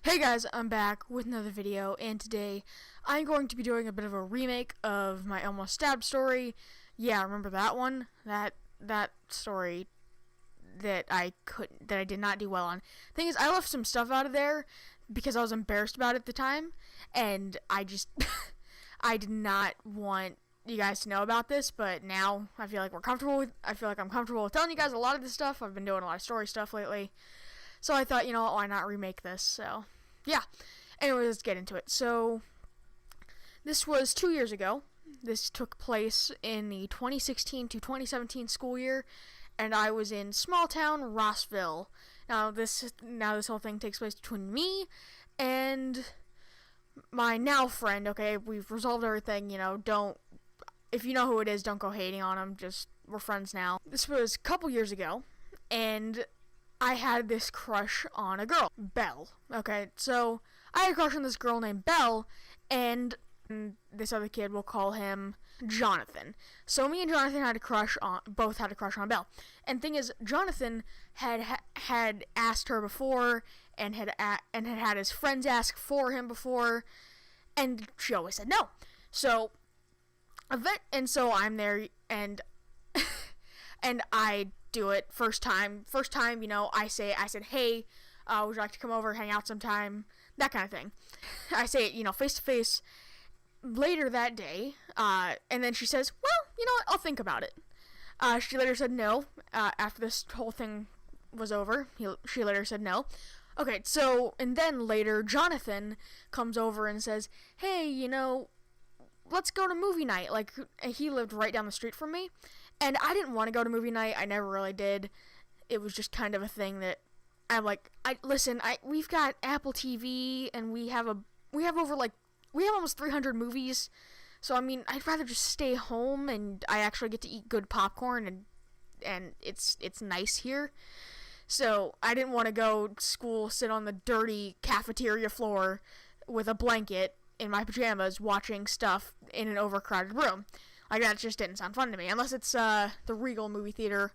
Hey guys, I'm back with another video, and today I'm going to be doing a bit of a remake of my Almost Stabbed story. Yeah, remember that one? That story that I did not do well on. Thing is, I left some stuff out of there because I was embarrassed about it at the time, and I just I did not want you guys to know about this, but now I feel like I'm comfortable with telling you guys a lot of this stuff. I've been doing a lot of story stuff lately. So I thought, why not remake this? So, yeah. Anyway, let's get into it. So, this was 2 years ago. This took place in the 2016 to 2017 school year, and I was in small town Rossville. Now this whole thing takes place between me and my now friend. Okay, we've resolved everything. If you know who it is, don't go hating on him. Just we're friends now. This was a couple years ago, and I had this crush on a girl, Belle. Okay, so I had a crush on this girl named Belle, and this other kid, we'll call him Jonathan. So me and Jonathan both had a crush on Belle. And thing is, Jonathan had asked her before, and had his friends ask for him before, and she always said no. So I'm there, and and I do it first time, I said, hey, would you like to come over, hang out sometime, that kind of thing. I say it, face to face later that day, and then she says, well, you know what, I'll think about it. She later said no, after this whole thing was over, she later said no. Okay, so, and then later, Jonathan comes over and says, hey, let's go to movie night. Like, he lived right down the street from me, and I didn't want to go to movie night. I never really did. It was just kind of a thing that I'm like, we've got Apple TV, and we have almost 300 movies. So I mean, I'd rather just stay home, and I actually get to eat good popcorn, and it's nice here. So I didn't want to go to school, sit on the dirty cafeteria floor with a blanket in my pajamas watching stuff in an overcrowded room. Like, that just didn't sound fun to me. Unless it's the Regal movie theater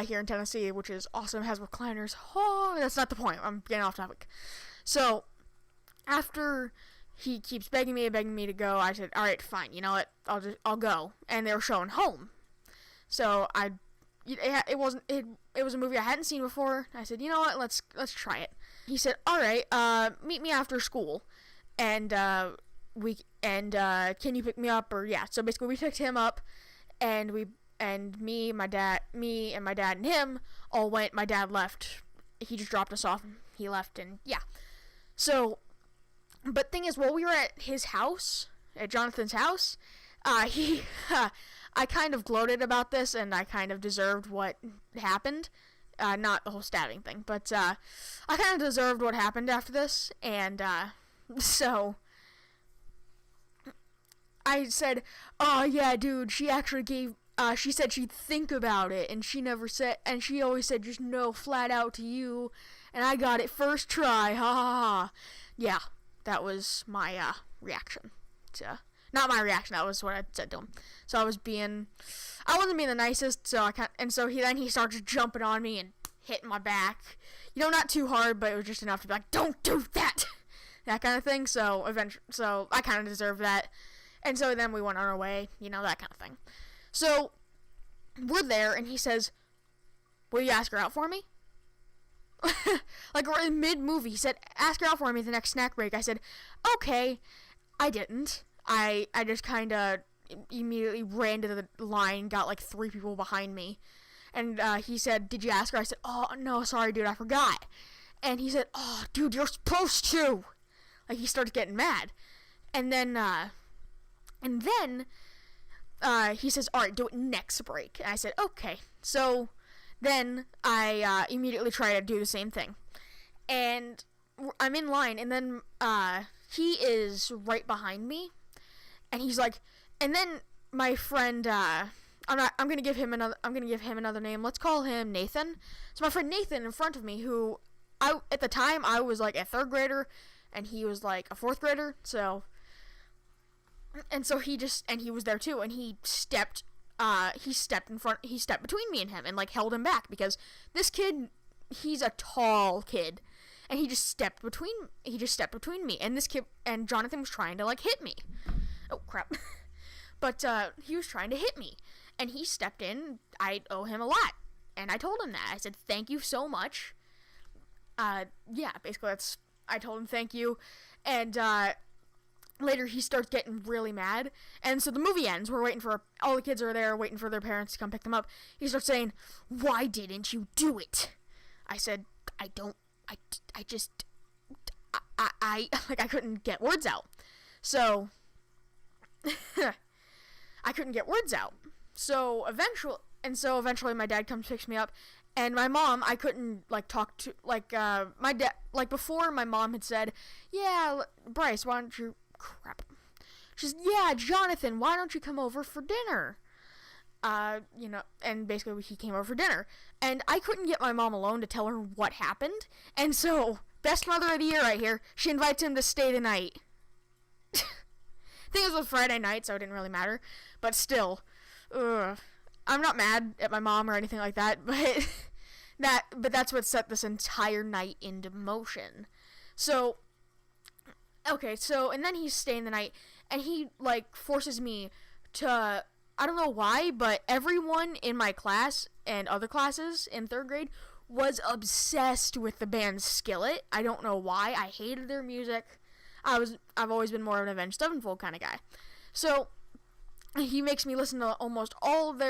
here in Tennessee, which is awesome, has recliners. Oh, that's not the point. I'm getting off topic. So, after he keeps begging me to go, I said, alright, fine, you know what, I'll go. And they were showing Home. So, it was a movie I hadn't seen before. I said, you know what, let's try it. He said, alright, meet me after school. And can you pick me up? Or yeah, so basically we picked him up, and me and my dad and him all went. My dad left. He just dropped us off. He left, and yeah. So, but thing is, while we were at his house, at Jonathan's house, I kind of gloated about this, and I kind of deserved what happened. Not the whole stabbing thing, but I kind of deserved what happened after this, and so I said, oh yeah, dude, she actually she said she'd think about it, and she always said just no flat out to you, and I got it first try, ha ha ha. Yeah, that was my reaction. Not my reaction, that was what I said to him. So I wasn't being the nicest, so he started jumping on me and hitting my back. Not too hard, but it was just enough to be like, don't do that! That kind of thing, so I kind of deserved that. And so then we went on our way, that kind of thing. So, we're there, and he says, will you ask her out for me? Like, we're in mid-movie. He said, ask her out for me at the next snack break. I said, okay. I didn't. I just kind of immediately ran to the line, got like 3 people behind me. And he said, did you ask her? I said, oh, no, sorry, dude, I forgot. And he said, oh, dude, you're supposed to. Like, he started getting mad. And then he says, alright, do it next break. And I said, okay. So, then I immediately try to do the same thing. And I'm in line, and then he is right behind me. And he's like, and then my friend, I'm gonna give him another name. Let's call him Nathan. So my friend Nathan in front of me, who at the time I was like a 3rd grader, and he was like a 4th grader, so he was there too, and he stepped between me and him, and like held him back, because this kid, he's a tall kid, and he just stepped between me and this kid, and Jonathan was trying to like hit me. Oh crap. But he was trying to hit me, and he stepped in. I owe him a lot, and I told him that. I said thank you so much. Yeah, basically I told him thank you, and later he starts getting really mad, and so the movie ends. We're waiting for, all the kids are there waiting for their parents to come pick them up. He starts saying, "Why didn't you do it?" I said, I couldn't get words out. So I couldn't get words out. So eventually my dad comes, picks me up, and my mom, I couldn't like talk to, like my dad, like before my mom had said, "Yeah, Bryce, why don't you," crap. She's, "Yeah, Jonathan, why don't you come over for dinner?" And basically he came over for dinner, and I couldn't get my mom alone to tell her what happened, and so, best mother of the year right here, she invites him to stay the night. I think it was a Friday night, so it didn't really matter, but still, I'm not mad at my mom or anything like that, but that's what set this entire night into motion. So, okay, so, and then he's staying the night, and he, like, forces me to, I don't know why, but everyone in my class and other classes in 3rd grade was obsessed with the band Skillet. I don't know why. I hated their music. I've always been more of an Avenged Sevenfold kind of guy. So, he makes me listen to almost all of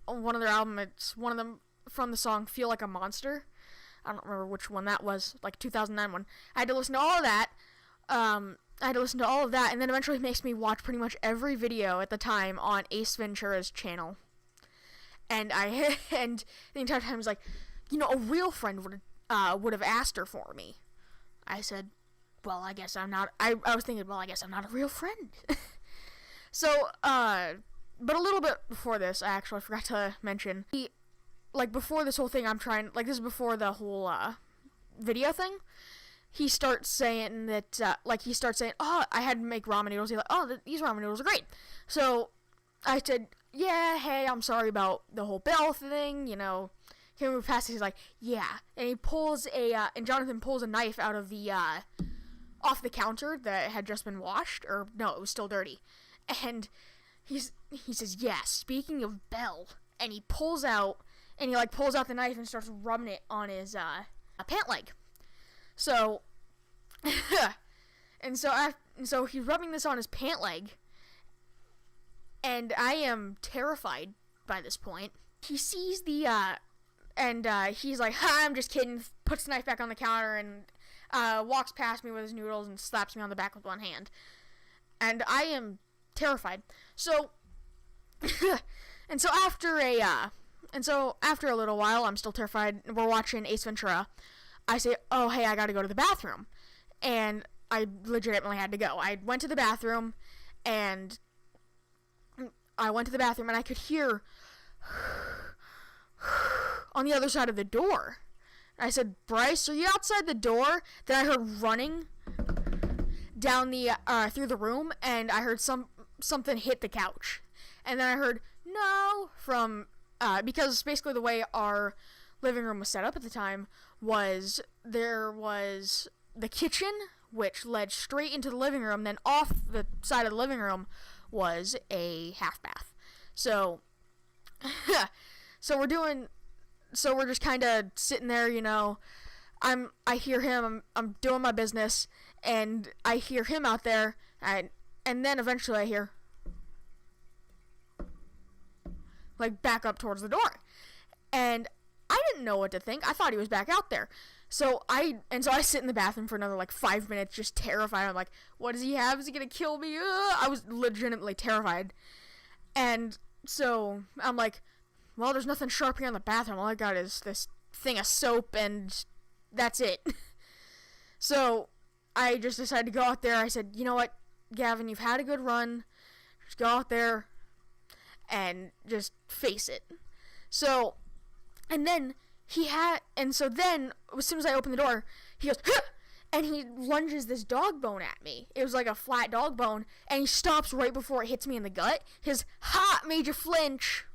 one of their albums. It's one of them from the song Feel Like a Monster. I don't remember which one that was, like 2009 one. I had to listen to all of that. And then eventually he makes me watch pretty much every video at the time on Ace Ventura's channel. And and the entire time he's like, a real friend would have asked her for me. I said, well, I guess I'm not. I was thinking, well, I guess I'm not a real friend. So, but a little bit before this, I actually forgot to mention, before this whole thing, this is before the whole video thing. He starts saying that, oh, I had to make ramen noodles. He's like, oh, these ramen noodles are great. So I said, yeah, hey, I'm sorry about the whole bell thing, Can we move past it? He's like, yeah. And he pulls and Jonathan pulls a knife out of the, off the counter that had just been washed, or no, it was still dirty. And he says, yeah, speaking of bell. And he pulls out the knife and starts rubbing it on his, pant leg. So, so he's rubbing this on his pant leg, and I am terrified by this point. He sees he's like, ha, I'm just kidding, puts the knife back on the counter, and walks past me with his noodles and slaps me on the back with one hand. And I am terrified. So, so after a little while, I'm still terrified. We're watching Ace Ventura. I say, oh, hey, I gotta go to the bathroom. And I legitimately had to go. I went to the bathroom, and I could hear on the other side of the door. I said, Bryce, are you outside the door? Then I heard running down the, through the room, and I heard something hit the couch. And then I heard, no, because basically the way our living room was set up at the time was there was the kitchen, which led straight into the living room, then off the side of the living room was a half bath. So we're just kind of sitting there, I hear him, I'm doing my business, and I hear him out there, and then eventually I hear, back up towards the door. And I didn't know what to think. I thought he was back out there. So I sit in the bathroom for another 5 minutes, just terrified. I'm like, what does he have? Is he gonna kill me? I was legitimately terrified. And so I'm like, well, there's nothing sharp here in the bathroom. All I got is this thing of soap, and that's it. So I just decided to go out there. I said, you know what, Gavin, you've had a good run. Just go out there and just face it. So, and then as soon as I opened the door, he goes, huh! And he lunges this dog bone at me. It was like a flat dog bone, and he stops right before it hits me in the gut. His ha made you flinch.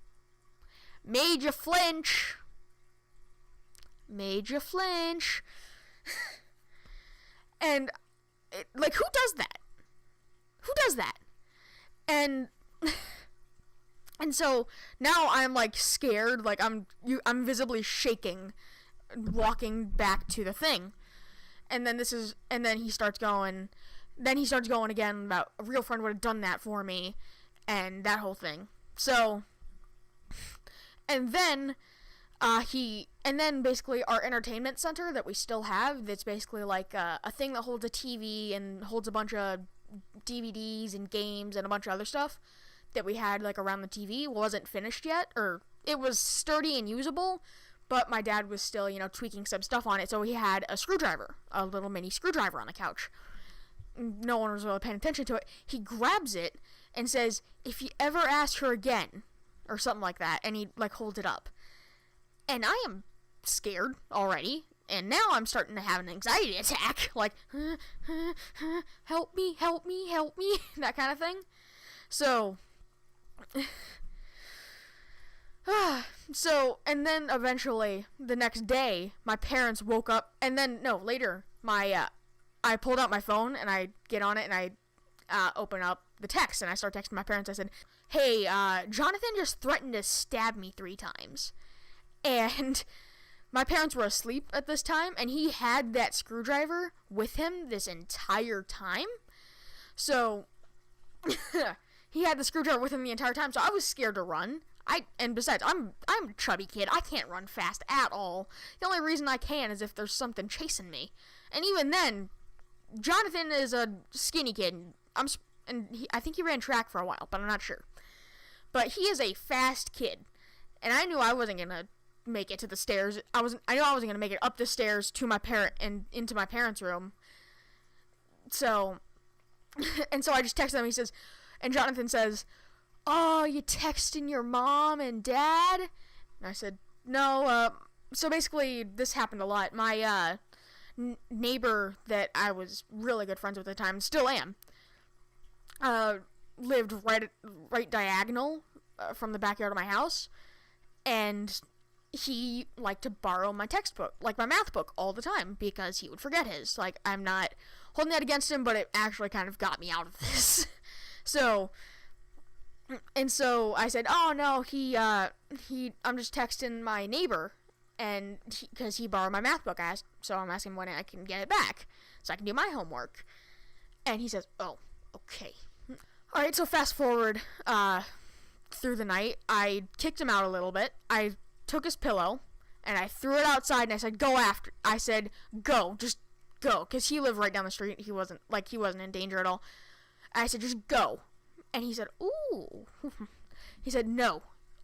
Made you flinch. Made you flinch. And, like, who does that? Who does that? And so now I'm, like, scared. Like, I'm visibly shaking, walking back to the thing. And then he starts going again about a real friend would have done that for me, and that whole thing. So, and then basically our entertainment center that we still have, that's basically like a thing that holds a TV and holds a bunch of DVDs and games and a bunch of other stuff that we had like around the TV, wasn't finished yet, or it was sturdy and usable, but my dad was still, tweaking some stuff on it, so he had a little mini screwdriver on the couch. No one was really paying attention to it. He grabs it and says, "If you ever ask her again," or something like that, and he, like, holds it up. And I am scared already, and now I'm starting to have an anxiety attack, like, help me, help me, help me, that kind of thing. So, and then eventually, the next day, my parents woke up, and then, later, I pulled out my phone, and I get on it, and I, open up the text, and I start texting my parents. I said, "Hey, Jonathan just threatened to stab me 3 times. And my parents were asleep at this time, and he had that screwdriver with him this entire time. So, he had the screwdriver with him the entire time, so I was scared to run. And besides, I'm a chubby kid. I can't run fast at all. The only reason I can is if there's something chasing me. And even then, Jonathan is a skinny kid. I think he ran track for a while, but I'm not sure. But he is a fast kid. And I knew I wasn't going to make it to the stairs. I knew I wasn't going to make it up the stairs to my parent and into my parents' room. So, and so I just texted him. And Jonathan says, "Oh, you texting your mom and dad?" And I said, "No, so basically this happened a lot. My, neighbor that I was really good friends with at the time, still am, lived right diagonal from the backyard of my house, and he liked to borrow my textbook, like my math book, all the time, because he would forget his. Like, I'm not holding that against him, but it actually kind of got me out of this." So I said, "Oh, no, I'm just texting my neighbor, and because he borrowed my math book, so I'm asking when I can get it back, so I can do my homework." And he says, "Oh, okay." Alright, so fast forward, through the night, I kicked him out a little bit. I took his pillow, and I threw it outside, and I said, "Go, just go," because he lived right down the street. He wasn't in danger at all. I said, "Just go." And he said, "Ooh." He said, "No,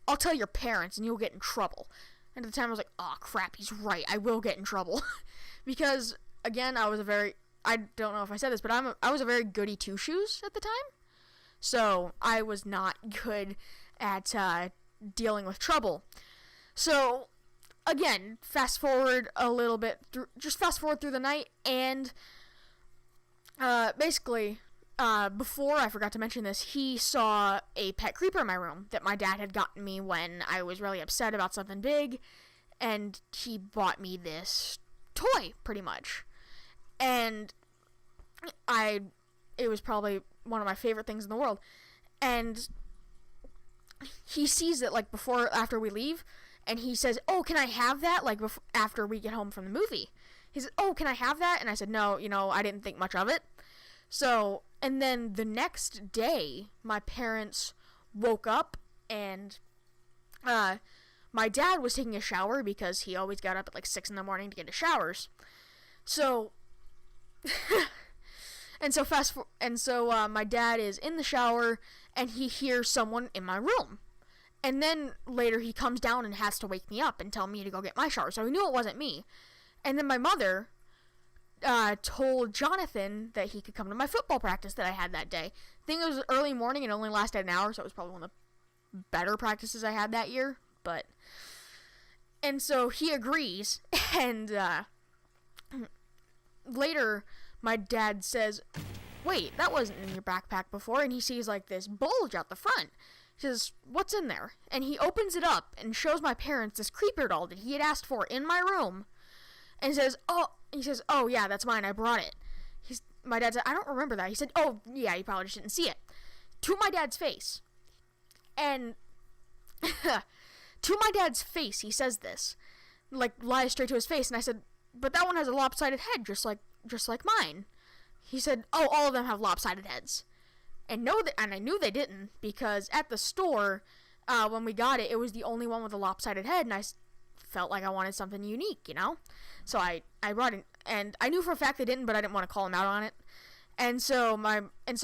I'll tell your parents, and you'll get in trouble." And at the time, I was like, "Oh, crap, he's right. I will get in trouble." Because, again, I don't know if I said this, but I was a very goody two-shoes at the time. So, I was not good at dealing with trouble. So, again, fast forward through the night, and basically, before, I forgot to mention this, he saw a pet creeper in my room that my dad had gotten me when I was really upset about something big, and he bought me this toy, pretty much. And it was probably one of my favorite things in the world. And he sees it, like, after we leave, and he says, "Oh, can I have that?" Like, after we get home from the movie. He said, "Oh, can I have that?" And I said, "No, I didn't think much of it." So, and then the next day, my parents woke up, and my dad was taking a shower, because he always got up at like 6 in the morning to get his showers. So, my dad is in the shower, and he hears someone in my room. And then later he comes down and has to wake me up and tell me to go get my shower. So he knew it wasn't me. And then my mother told Jonathan that he could come to my football practice that I had that day. I think it was early morning and only lasted an hour, so it was probably one of the better practices I had that year. And so he agrees, and later my dad says, "Wait, that wasn't in your backpack before," and he sees like this bulge out the front. He says, "What's in there?" And he opens it up and shows my parents this creeper doll that he had asked for in my room, and says, "Oh, yeah, that's mine, I brought it." My dad said, I don't remember that. He said, oh, yeah, you probably just didn't see it. To my dad's face. And to my dad's face, he says this. Like, lies straight to his face. And I said, but that one has a lopsided head, just like mine. He said, oh, all of them have lopsided heads. And I knew they didn't, because at the store, when we got it, it was the only one with a lopsided head, and I felt like I wanted something unique, you know? So I brought it, and I knew for a fact they didn't, but I didn't want to call him out on it. And so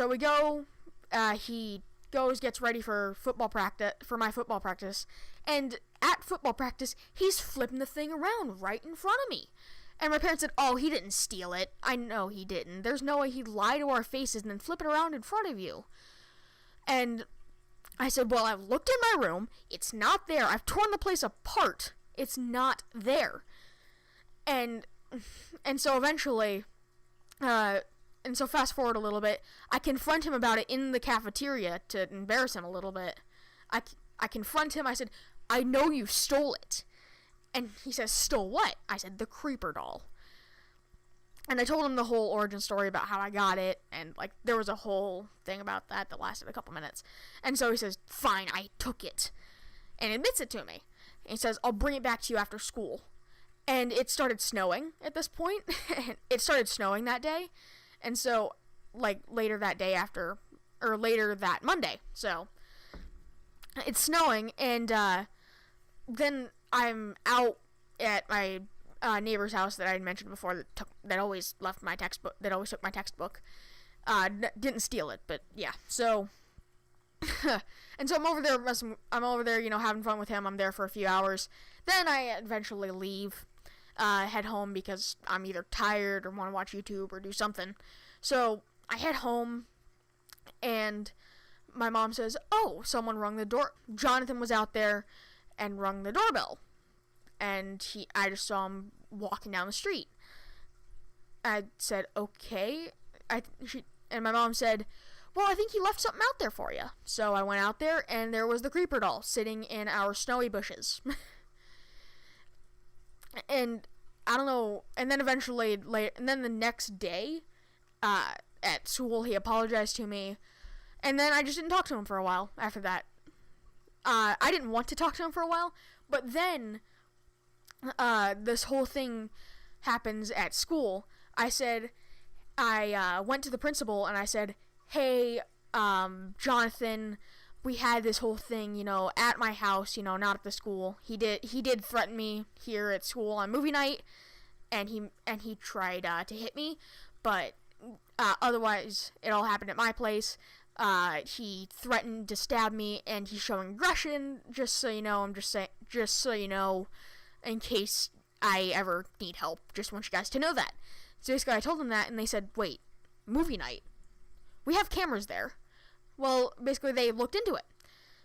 we go, he goes, gets ready for my football practice, and at football practice, he's flipping the thing around right in front of me. And my parents said, oh, he didn't steal it. I know he didn't. There's no way he'd lie to our faces and then flip it around in front of you. And I said, well, I've looked in my room. It's not there. I've torn the place apart. It's not there. And so eventually, and so fast forward a little bit, I confront him about it in the cafeteria to embarrass him a little bit. I confront him. I said, I know you stole it. And he says, stole what? I said, the creeper doll. And I told him the whole origin story about how I got it, and, like, there was a whole thing about that lasted a couple minutes. And so he says, fine, I took it. And admits it to me. And he says, I'll bring it back to you after school. And it started snowing at this point. It started snowing that day. And so, like, later that Monday. So, it's snowing, and, then I'm out at my neighbor's house that I had mentioned before that always took my textbook. Didn't steal it, but yeah. So, and so I'm over there, you know, having fun with him. I'm there for a few hours. Then I eventually leave, head home because I'm either tired or want to watch YouTube or do something. So I head home, and my mom says, oh, someone rung the door. Jonathan was out there and rung the doorbell, and I just saw him walking down the street. I said, okay, and my mom said, well, I think he left something out there for you. So I went out there, and there was the creeper doll sitting in our snowy bushes. And I don't know, and then eventually, and then the next day, at school, he apologized to me, and then I just didn't talk to him for a while after that. I didn't want to talk to him for a while, but then, this whole thing happens at school. I went to the principal and I said, hey, Jonathan, we had this whole thing, you know, at my house, you know, not at the school. He did threaten me here at school on movie night, and he tried, to hit me, but, otherwise, it all happened at my place. He threatened to stab me, and he's showing aggression, just so you know, just so you know, in case I ever need help, just want you guys to know that. So basically I told them that, and they said, wait, movie night? We have cameras there. Well, basically they looked into it.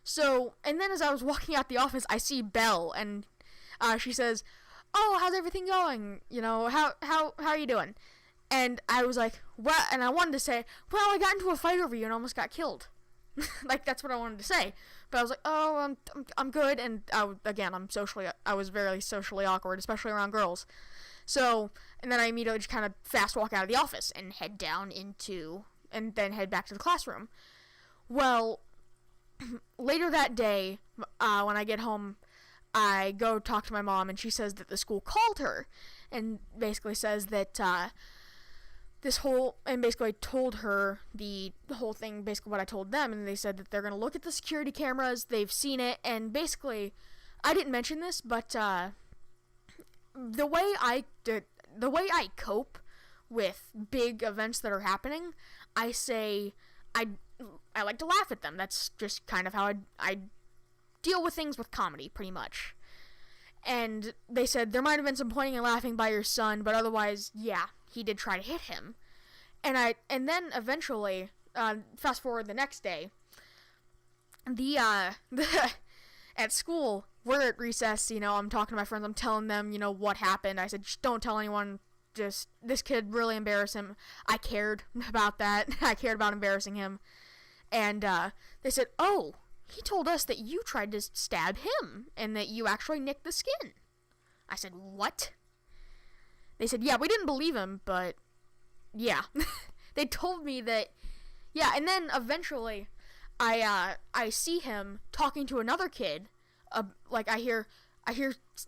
So, and then as I was walking out the office, I see Belle, and, she says, oh, how's everything going? You know, how are you doing? And I was like, well, and I wanted to say, well, I got into a fight over you and almost got killed. Like, that's what I wanted to say. But I was like, oh, I'm good. And I was very socially awkward, especially around girls. So, and then I immediately just kind of fast walk out of the office and head back to the classroom. Well, later that day, when I get home, I go talk to my mom, and she says that the school called her and basically says that, basically told her the whole thing, basically what I told them, and they said that they're going to look at the security cameras, they've seen it, and basically, I didn't mention this, but, the way I cope with big events that are happening, I say, I like to laugh at them. That's just kind of how I deal with things with comedy, pretty much. And they said, there might have been some pointing and laughing by your son, but otherwise, yeah, he did try to hit him. And then eventually, fast forward the next day, at school, we're at recess, you know, I'm talking to my friends, I'm telling them, you know, what happened. I said, just don't tell anyone, just, this kid really embarrassed him. I cared about that. I cared about embarrassing him. And, they said, oh, he told us that you tried to stab him, and that you actually nicked the skin. I said, what? They said, yeah, we didn't believe him, but yeah. They told me that, yeah, and then eventually I see him talking to another kid. Like I hear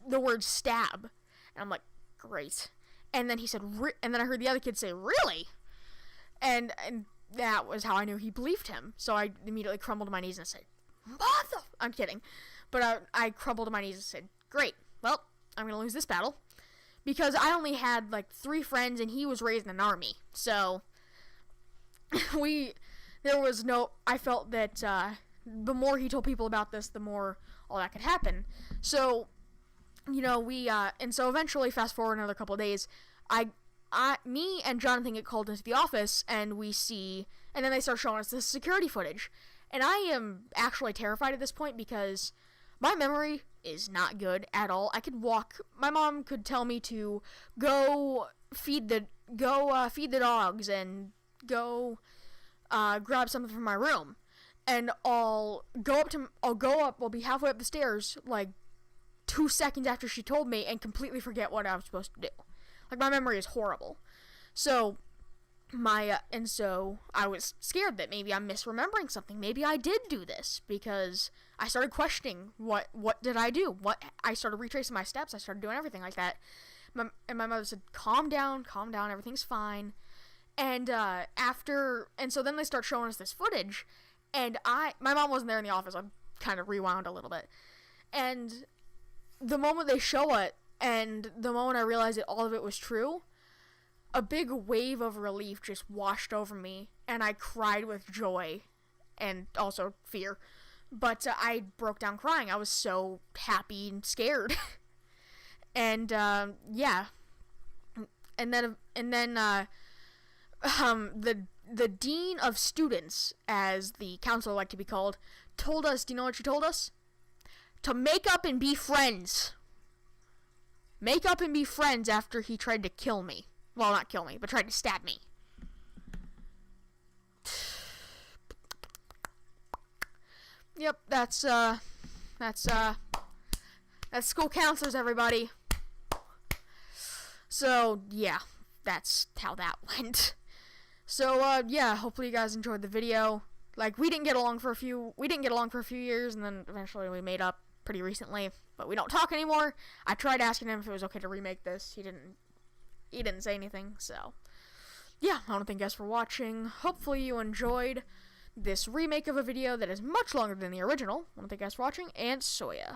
the word stab, and I'm like, great. And then he said, and then I heard the other kid say, really? And that was how I knew he believed him. So I immediately crumbled to my knees and said, mother. I'm kidding, but I crumbled to my knees and said, great. Well, I'm gonna lose this battle because I only had like 3 friends, and he was raised in an army. So I felt that the more he told people about this, the more all that could happen. So, and so eventually, fast forward another couple of days, me and Jonathan get called into the office, and then they start showing us the security footage. And I am actually terrified at this point because my memory is not good at all. My mom could tell me to go feed the dogs and go grab something from my room, and I'll be halfway up the stairs, like 2 seconds after she told me, and completely forget what I was supposed to do. Like, my memory is horrible. So so I was scared that maybe I'm misremembering something. Maybe I did do this, because I started questioning what did I do? I started retracing my steps. I started doing everything like that. And my mother said, calm down, everything's fine. And so then they start showing us this footage, and my mom wasn't there in the office. I kind of rewound a little bit. And the moment they show it, and the moment I realized that all of it was true, a big wave of relief just washed over me, and I cried with joy and also fear. But I broke down crying. I was so happy and scared. And yeah. And then the dean of students, as the counselor liked to be called, told us, do you know what she told us? To make up and be friends. Make up and be friends after he tried to kill me. Well, not kill me, but tried to stab me. Yep, that's school counselors, everybody. So, yeah, that's how that went. So, yeah, hopefully you guys enjoyed the video. Like, we didn't get along for a few years, and then eventually we made up pretty recently, but we don't talk anymore. I tried asking him if it was okay to remake this. He didn't say anything, so yeah, I want to thank you guys for watching. Hopefully you enjoyed this remake of a video that is much longer than the original. I want to thank you guys for watching, and so yeah.